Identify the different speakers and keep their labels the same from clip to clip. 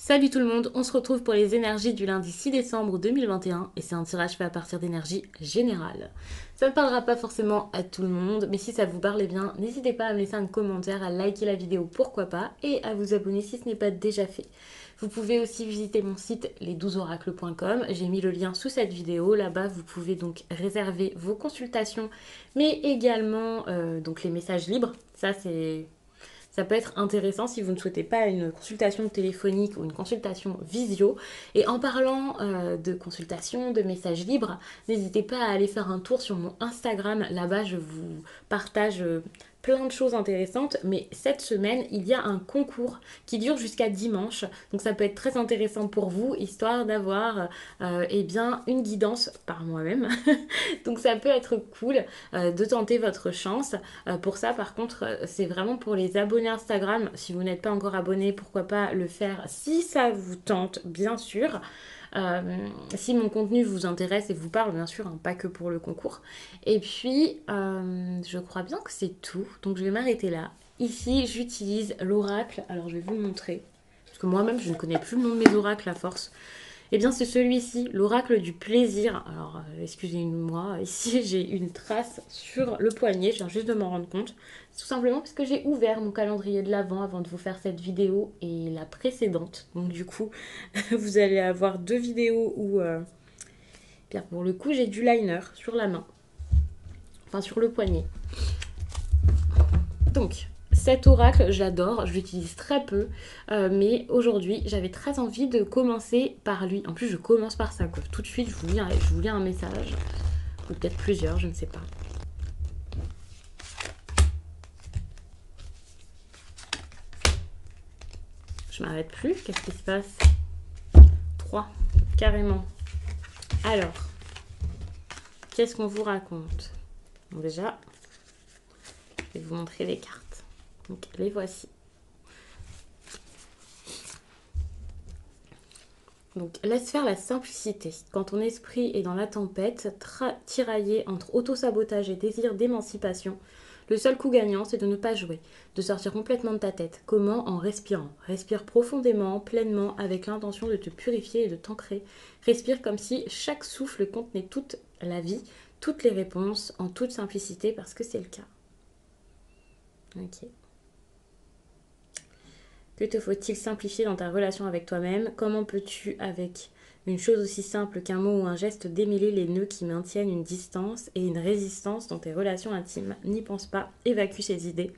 Speaker 1: Salut tout le monde, on se retrouve pour les énergies du lundi 6 décembre 2021 et c'est un tirage fait à partir d'énergie générale. Ça ne parlera pas forcément à tout le monde, mais si ça vous parle bien, n'hésitez pas à me laisser un commentaire, à liker la vidéo, pourquoi pas, et à vous abonner si ce n'est pas déjà fait. Vous pouvez aussi visiter mon site les12oracles.com, j'ai mis le lien sous cette vidéo, là-bas vous pouvez donc réserver vos consultations, mais également donc les messages libres, ça peut être intéressant si vous ne souhaitez pas une consultation téléphonique ou une consultation visio. Et en parlant de consultation, de messages libres, n'hésitez pas à aller faire un tour sur mon Instagram. Là-bas, je vous partage plein de choses intéressantes. Mais cette semaine, il y a un concours qui dure jusqu'à dimanche. Donc ça peut être très intéressant pour vous, histoire d'avoir eh bien, une guidance par moi-même. Donc ça peut être cool de tenter votre chance. Pour ça, par contre, c'est vraiment pour les abonnés Instagram. Si vous n'êtes pas encore abonné, pourquoi pas le faire si ça vous tente, bien sûr. Si mon contenu vous intéresse et vous parle, bien sûr, hein, pas que pour le concours. Et puis, je crois bien que c'est tout. Donc, je vais m'arrêter là. Ici, j'utilise l'oracle. Alors, je vais vous le montrer. Parce que moi-même, je ne connais plus le nom de mes oracles à force. Eh bien, c'est celui-ci, l'oracle du plaisir. Alors, excusez-moi, ici, j'ai une trace sur le poignet. Je viens juste de m'en rendre compte. Tout simplement parce que j'ai ouvert mon calendrier de l'Avent avant de vous faire cette vidéo et la précédente. Donc, du coup, vous allez avoir deux vidéos où, bien, pour le coup, j'ai du liner sur la main. Enfin, sur le poignet. Donc, cet oracle, j'adore, je l'utilise très peu, mais aujourd'hui, j'avais très envie de commencer par lui. En plus, je commence par ça, quoi. Tout de suite, je vous lis un message, ou peut-être plusieurs, je ne sais pas. Je m'arrête plus, qu'est-ce qui se passe? 3, carrément. Alors, qu'est-ce qu'on vous raconte? Bon, déjà, je vais vous montrer les cartes. Donc, les voici. Donc, laisse faire la simplicité. Quand ton esprit est dans la tempête, tiraillé entre autosabotage et désir d'émancipation, le seul coup gagnant, c'est de ne pas jouer, de sortir complètement de ta tête. Comment? En respirant. Respire profondément, pleinement, avec l'intention de te purifier et de t'ancrer. Respire comme si chaque souffle contenait toute la vie, toutes les réponses, en toute simplicité, parce que c'est le cas. Ok. Que te faut-il simplifier dans ta relation avec toi-même? Comment peux-tu, avec une chose aussi simple qu'un mot ou un geste, démêler les nœuds qui maintiennent une distance et une résistance dans tes relations intimes? N'y pense pas, évacue ces idées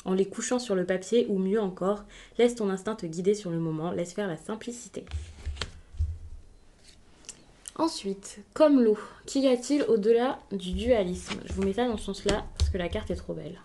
Speaker 1: en les couchant sur le papier ou mieux encore, laisse ton instinct te guider sur le moment, laisse faire la simplicité. Ensuite, comme l'eau, qu'y a-t-il au-delà du dualisme? Je vous mets ça dans ce sens-là parce que la carte est trop belle.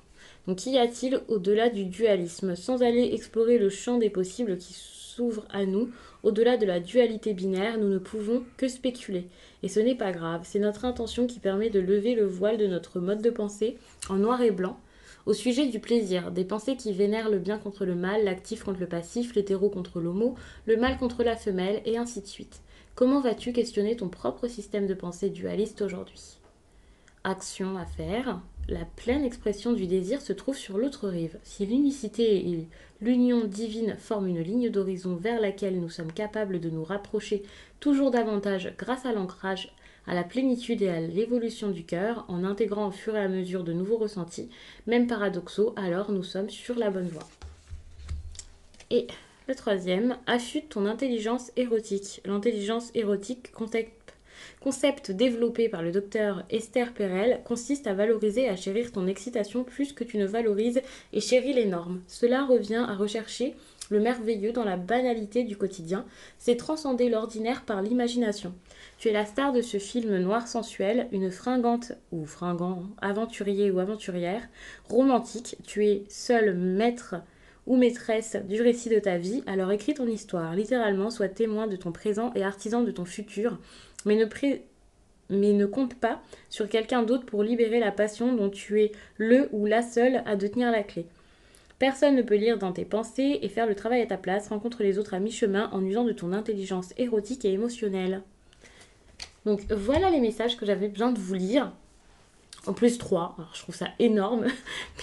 Speaker 1: Donc, qu'y a-t-il au-delà du dualisme? Sans aller explorer le champ des possibles qui s'ouvre à nous, au-delà de la dualité binaire, nous ne pouvons que spéculer. Et ce n'est pas grave, c'est notre intention qui permet de lever le voile de notre mode de pensée en noir et blanc, au sujet du plaisir, des pensées qui vénèrent le bien contre le mal, l'actif contre le passif, l'hétéro contre l'homo, le mâle contre la femelle, et ainsi de suite. Comment vas-tu questionner ton propre système de pensée dualiste aujourd'hui? Action à faire. La pleine expression du désir se trouve sur l'autre rive. Si l'unicité et l'union divine forment une ligne d'horizon vers laquelle nous sommes capables de nous rapprocher toujours davantage grâce à l'ancrage, à la plénitude et à l'évolution du cœur, en intégrant au fur et à mesure de nouveaux ressentis, même paradoxaux, alors nous sommes sur la bonne voie. Et le troisième, affûte ton intelligence érotique. L'intelligence érotique, concept développé par le docteur Esther Perel, consiste à valoriser et à chérir ton excitation plus que tu ne valorises et chéris les normes. Cela revient à rechercher le merveilleux dans la banalité du quotidien, c'est transcender l'ordinaire par l'imagination. Tu es la star de ce film noir sensuel, une fringante ou fringant, aventurier ou aventurière, romantique, tu es seul maître ou maîtresse du récit de ta vie, alors écris ton histoire, littéralement, sois témoin de ton présent et artisan de ton futur, mais ne compte pas sur quelqu'un d'autre pour libérer la passion dont tu es le ou la seule à détenir la clé. Personne ne peut lire dans tes pensées et faire le travail à ta place, rencontre les autres à mi-chemin en usant de ton intelligence érotique et émotionnelle. Donc voilà les messages que j'avais besoin de vous lire. En plus 3, alors je trouve ça énorme,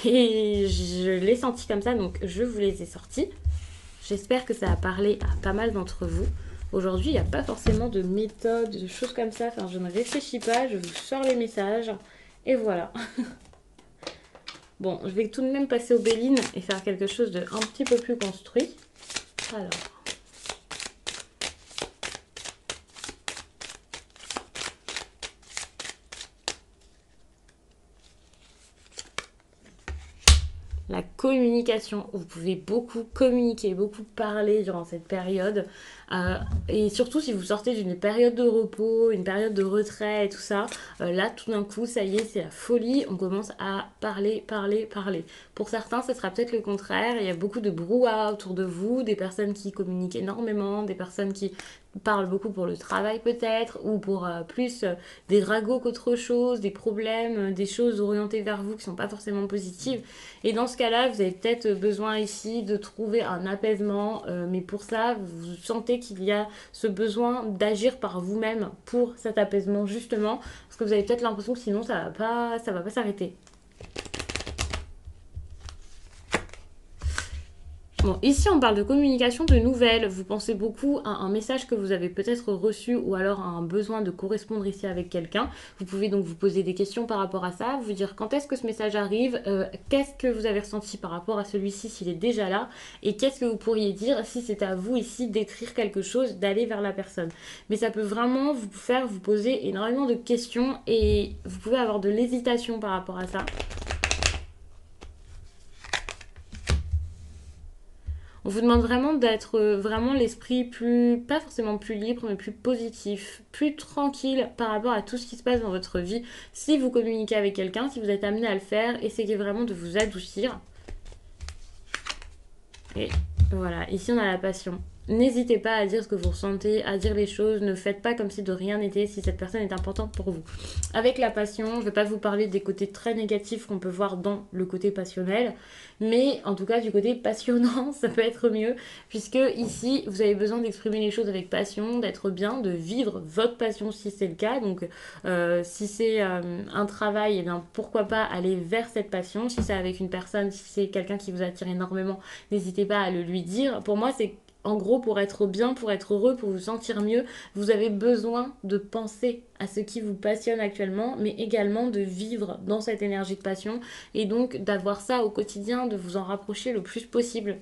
Speaker 1: mais je l'ai senti comme ça, donc je vous les ai sortis. J'espère que ça a parlé à pas mal d'entre vous. Aujourd'hui, il n'y a pas forcément de méthode, de choses comme ça. Enfin, je ne réfléchis pas, je vous sors les messages. Et voilà. Bon, je vais tout de même passer au Béline et faire quelque chose de un petit peu plus construit. Alors. La communication. Vous pouvez beaucoup communiquer, beaucoup parler durant cette période. Et surtout si vous sortez d'une période de repos, une période de retrait et tout ça, là tout d'un coup, ça y est, c'est la folie. On commence à parler, parler, parler. Pour certains, ce sera peut-être le contraire. Il y a beaucoup de brouhaha autour de vous, des personnes qui communiquent énormément, des personnes qui parlent beaucoup pour le travail peut-être, ou pour plus des ragots qu'autre chose, des problèmes, des choses orientées vers vous qui sont pas forcément positives. Et dans ce cas-là, vous avez peut-être besoin ici de trouver un apaisement, mais pour ça, vous sentez qu'il y a ce besoin d'agir par vous-même pour cet apaisement justement, parce que vous avez peut-être l'impression que sinon ça va pas s'arrêter. Bon, ici on parle de communication de nouvelles. Vous pensez beaucoup à un message que vous avez peut-être reçu ou alors à un besoin de correspondre ici avec quelqu'un. Vous pouvez donc vous poser des questions par rapport à ça, vous dire quand est-ce que ce message arrive, qu'est-ce que vous avez ressenti par rapport à celui-ci s'il est déjà là, et qu'est-ce que vous pourriez dire si c'est à vous ici d'écrire quelque chose, d'aller vers la personne. Mais ça peut vraiment vous faire vous poser énormément de questions et vous pouvez avoir de l'hésitation par rapport à ça. On vous demande vraiment d'être vraiment l'esprit plus, pas forcément plus libre, mais plus positif, plus tranquille par rapport à tout ce qui se passe dans votre vie. Si vous communiquez avec quelqu'un, si vous êtes amené à le faire, essayez vraiment de vous adoucir. Et voilà, ici on a la passion. N'hésitez pas à dire ce que vous ressentez, à dire les choses. Ne faites pas comme si de rien n'était si cette personne est importante pour vous. Avec la passion, je ne vais pas vous parler des côtés très négatifs qu'on peut voir dans le côté passionnel, mais en tout cas du côté passionnant, ça peut être mieux, puisque ici, vous avez besoin d'exprimer les choses avec passion, d'être bien, de vivre votre passion si c'est le cas. Donc, si c'est un travail, eh bien, pourquoi pas aller vers cette passion. Si c'est avec une personne, si c'est quelqu'un qui vous attire énormément, n'hésitez pas à le lui dire. Pour moi, c'est en gros, pour être bien, pour être heureux, pour vous sentir mieux, vous avez besoin de penser à ce qui vous passionne actuellement, mais également de vivre dans cette énergie de passion et donc d'avoir ça au quotidien, de vous en rapprocher le plus possible.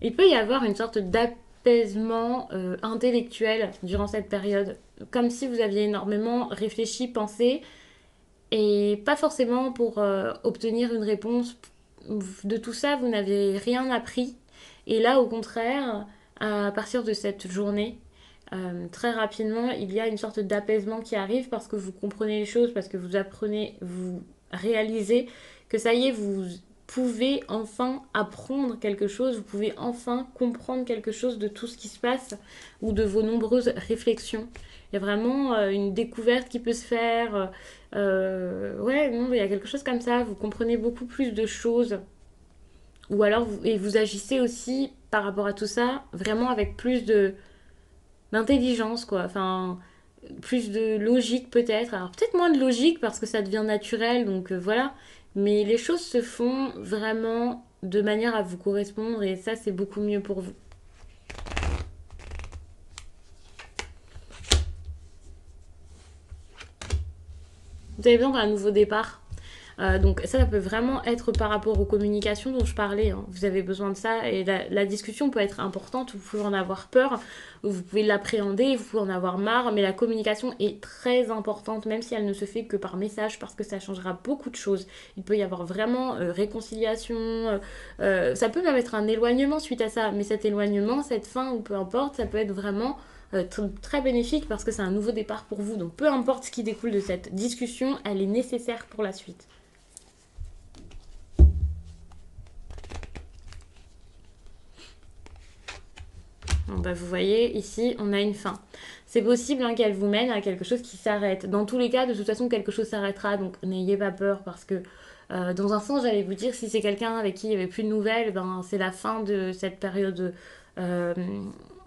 Speaker 1: Il peut y avoir une sorte d'apaisement intellectuel durant cette période, comme si vous aviez énormément réfléchi, pensé, et pas forcément pour obtenir une réponse. De tout ça, vous n'avez rien appris. Et là, au contraire, à partir de cette journée, très rapidement, il y a une sorte d'apaisement qui arrive parce que vous comprenez les choses, parce que vous apprenez, vous réalisez que ça y est, vous pouvez enfin apprendre quelque chose, vous pouvez enfin comprendre quelque chose de tout ce qui se passe ou de vos nombreuses réflexions. Il y a vraiment une découverte qui peut se faire. Ouais, non, il y a quelque chose comme ça. Vous comprenez beaucoup plus de choses. Ou alors, et vous agissez aussi par rapport à tout ça, vraiment avec plus de d'intelligence, quoi. Enfin, plus de logique peut-être. Alors peut-être moins de logique parce que ça devient naturel, donc voilà. Mais les choses se font vraiment de manière à vous correspondre et ça, c'est beaucoup mieux pour vous. Vous avez besoin d'un nouveau départ. Donc ça peut vraiment être par rapport aux communications dont je parlais. Hein. Vous avez besoin de ça et la discussion peut être importante. Vous pouvez en avoir peur, vous pouvez l'appréhender, vous pouvez en avoir marre, mais la communication est très importante, même si elle ne se fait que par message, parce que ça changera beaucoup de choses. Il peut y avoir vraiment réconciliation. Ça peut même être un éloignement suite à ça, mais cet éloignement, cette fin ou peu importe, ça peut être vraiment très bénéfique parce que c'est un nouveau départ pour vous. Donc peu importe ce qui découle de cette discussion, elle est nécessaire pour la suite. Bon, bah, vous voyez, ici, on a une fin. C'est possible hein, qu'elle vous mène à quelque chose qui s'arrête. Dans tous les cas, de toute façon, quelque chose s'arrêtera. Donc n'ayez pas peur parce que dans un sens, j'allais vous dire, si c'est quelqu'un avec qui il n'y avait plus de nouvelles, ben, c'est la fin de cette période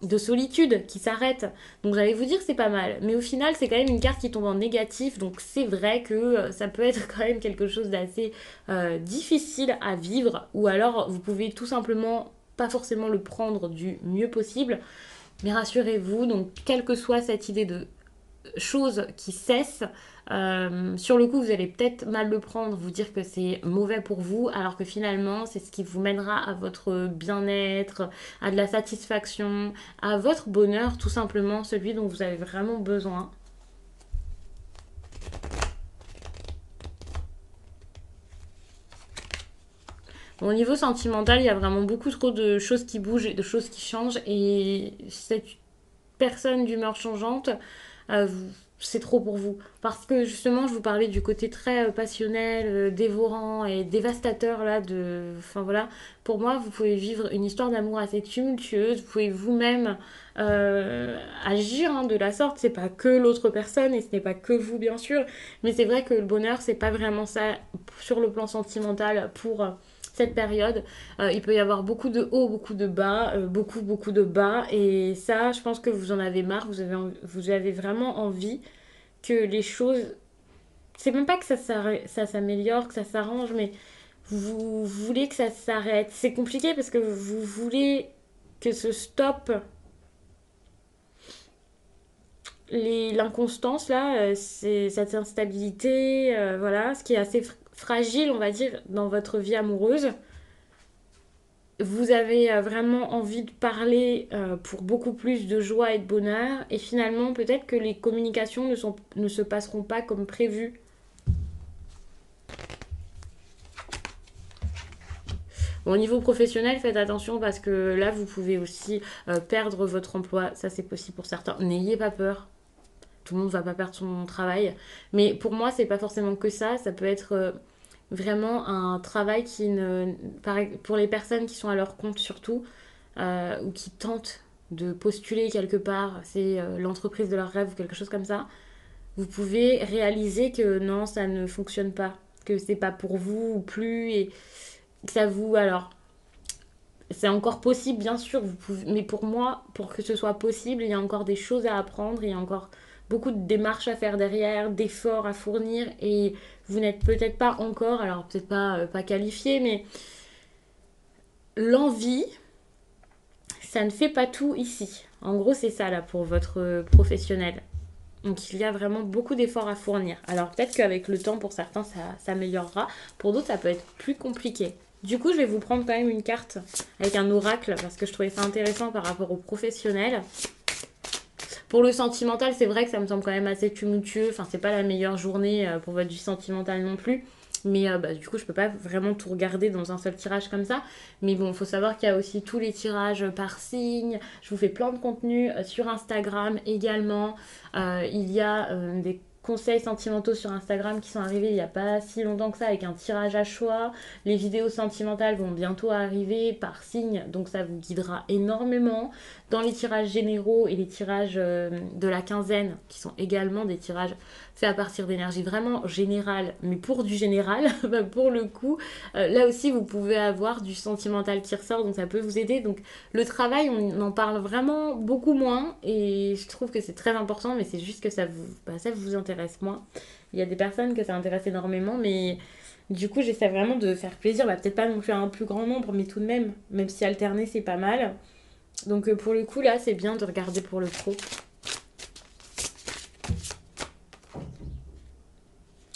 Speaker 1: de solitude qui s'arrête. Donc j'allais vous dire que c'est pas mal. Mais au final, c'est quand même une carte qui tombe en négatif. Donc c'est vrai que ça peut être quand même quelque chose d'assez difficile à vivre. Ou alors vous pouvez tout simplement pas forcément le prendre du mieux possible. Mais rassurez-vous, donc quelle que soit cette idée de choses qui cessent, sur le coup, vous allez peut-être mal le prendre, vous dire que c'est mauvais pour vous, alors que finalement, c'est ce qui vous mènera à votre bien-être, à de la satisfaction, à votre bonheur, tout simplement, celui dont vous avez vraiment besoin. Bon, au niveau sentimental, il y a vraiment beaucoup trop de choses qui bougent et de choses qui changent, et cette personne d'humeur changeante, vous c'est trop pour vous. Parce que justement, je vous parlais du côté très passionnel, dévorant et dévastateur là de. Enfin voilà, pour moi, vous pouvez vivre une histoire d'amour assez tumultueuse. Vous pouvez vous-même agir hein, de la sorte. C'est pas que l'autre personne et ce n'est pas que vous, bien sûr. Mais c'est vrai que le bonheur, c'est pas vraiment ça sur le plan sentimental pour. Cette période, il peut y avoir beaucoup de hauts, beaucoup de bas, beaucoup de bas, et ça, je pense que vous en avez marre, vous avez vraiment envie que les choses. C'est même pas que ça s'améliore, que ça s'arrange, mais vous voulez que ça s'arrête. C'est compliqué parce que vous voulez que ce stop l'inconstance là, c'est cette instabilité, voilà, ce qui est assez fragile, on va dire, dans votre vie amoureuse. Vous avez vraiment envie de parler pour beaucoup plus de joie et de bonheur, et finalement peut-être que les communications ne se passeront pas comme prévu. Bon, au niveau professionnel, faites attention parce que là, vous pouvez aussi perdre votre emploi. Ça, c'est possible pour certains. N'ayez pas peur. Tout le monde ne va pas perdre son travail. Mais pour moi, c'est pas forcément que ça. Ça peut être vraiment un travail qui ne. Pour les personnes qui sont à leur compte surtout, ou qui tentent de postuler quelque part, c'est l'entreprise de leur rêve ou quelque chose comme ça. Vous pouvez réaliser que non, ça ne fonctionne pas. Que c'est pas pour vous ou plus. Et que ça vous. Alors, c'est encore possible, bien sûr, mais pour moi, pour que ce soit possible, il y a encore des choses à apprendre, il y a encore beaucoup de démarches à faire derrière, d'efforts à fournir, et vous n'êtes peut-être pas encore, alors peut-être pas qualifié, mais l'envie, ça ne fait pas tout ici. En gros, c'est ça là pour votre professionnel. Donc il y a vraiment beaucoup d'efforts à fournir. Alors peut-être qu'avec le temps, pour certains, ça s'améliorera. Pour d'autres, ça peut être plus compliqué. Du coup, je vais vous prendre quand même une carte avec un oracle parce que je trouvais ça intéressant par rapport aux professionnels. Pour le sentimental, c'est vrai que ça me semble quand même assez tumultueux. Enfin, c'est pas la meilleure journée pour votre vie sentimentale non plus. Mais du coup, je peux pas vraiment tout regarder dans un seul tirage comme ça. Mais bon, il faut savoir qu'il y a aussi tous les tirages par signe. Je vous fais plein de contenu sur Instagram également. Il y a des conseils sentimentaux sur Instagram qui sont arrivés il n'y a pas si longtemps que ça avec un tirage à choix. Les vidéos sentimentales vont bientôt arriver par signe, donc ça vous guidera énormément. Dans les tirages généraux et les tirages de la quinzaine, qui sont également des tirages faits à partir d'énergie vraiment générale, mais pour du général, bah pour le coup, là aussi vous pouvez avoir du sentimental qui ressort, donc ça peut vous aider. Donc le travail, on en parle vraiment beaucoup moins, et je trouve que c'est très important, mais c'est juste que ça vous intéresse moins. Il y a des personnes que ça intéresse énormément, mais du coup j'essaie vraiment de faire plaisir, bah, peut-être pas non plus à un plus grand nombre, mais tout de même si alterner c'est pas mal. Donc pour le coup là c'est bien de regarder pour le pro.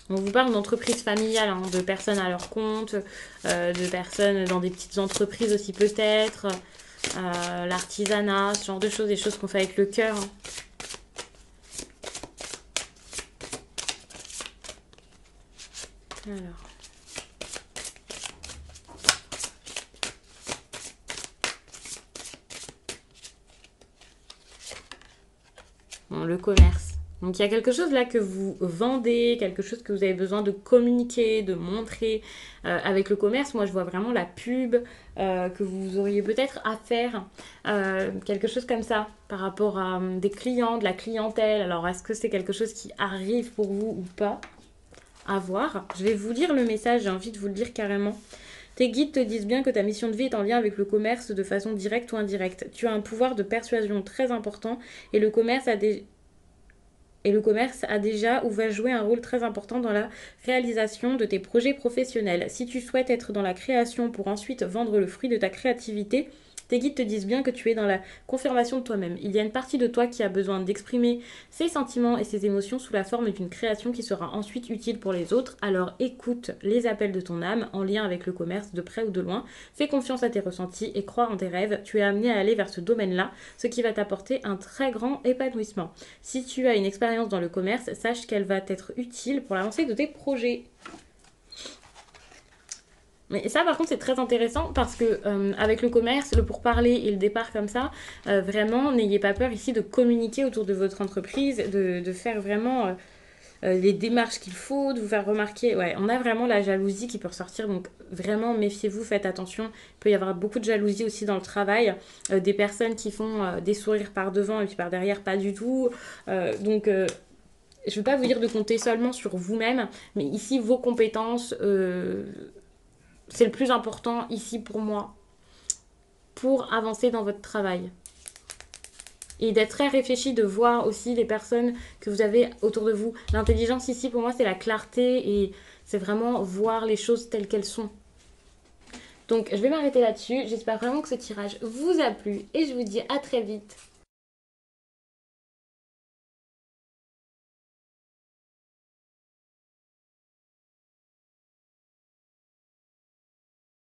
Speaker 1: On vous parle d'entreprises familiales, hein, de personnes à leur compte, de personnes dans des petites entreprises aussi peut-être, l'artisanat, ce genre de choses, des choses qu'on fait avec le cœur. Hein. Alors. Bon, le commerce. Donc il y a quelque chose là que vous vendez, quelque chose que vous avez besoin de communiquer, de montrer avec le commerce. Moi je vois vraiment la pub que vous auriez peut-être à faire, quelque chose comme ça par rapport à des clients, de la clientèle. Alors est-ce que c'est quelque chose qui arrive pour vous ou pas? À voir. Je vais vous lire le message, j'ai envie de vous le lire carrément. Tes guides te disent bien que ta mission de vie est en lien avec le commerce de façon directe ou indirecte. Tu as un pouvoir de persuasion très important et le commerce a déjà ou va jouer un rôle très important dans la réalisation de tes projets professionnels. Si tu souhaites être dans la création pour ensuite vendre le fruit de ta créativité, tes guides te disent bien que tu es dans la confirmation de toi-même. Il y a une partie de toi qui a besoin d'exprimer ses sentiments et ses émotions sous la forme d'une création qui sera ensuite utile pour les autres. Alors écoute les appels de ton âme en lien avec le commerce de près ou de loin. Fais confiance à tes ressentis et crois en tes rêves. Tu es amené à aller vers ce domaine-là, ce qui va t'apporter un très grand épanouissement. Si tu as une expérience dans le commerce, sache qu'elle va t'être utile pour l'avancée de tes projets. Mais ça, par contre, c'est très intéressant parce que avec le commerce, le pourparler et le départ comme ça, vraiment, n'ayez pas peur ici de communiquer autour de votre entreprise, de faire vraiment les démarches qu'il faut, de vous faire remarquer. Ouais, on a vraiment la jalousie qui peut ressortir, donc vraiment méfiez-vous, faites attention. Il peut y avoir beaucoup de jalousie aussi dans le travail, des personnes qui font des sourires par devant et puis par derrière, pas du tout. Donc, je ne veux pas vous dire de compter seulement sur vous-même, mais ici, vos compétences, c'est le plus important ici pour moi, pour avancer dans votre travail. Et d'être très réfléchi, de voir aussi les personnes que vous avez autour de vous. L'intelligence ici, pour moi, c'est la clarté et c'est vraiment voir les choses telles qu'elles sont. Donc, je vais m'arrêter là-dessus. J'espère vraiment que ce tirage vous a plu et je vous dis à très vite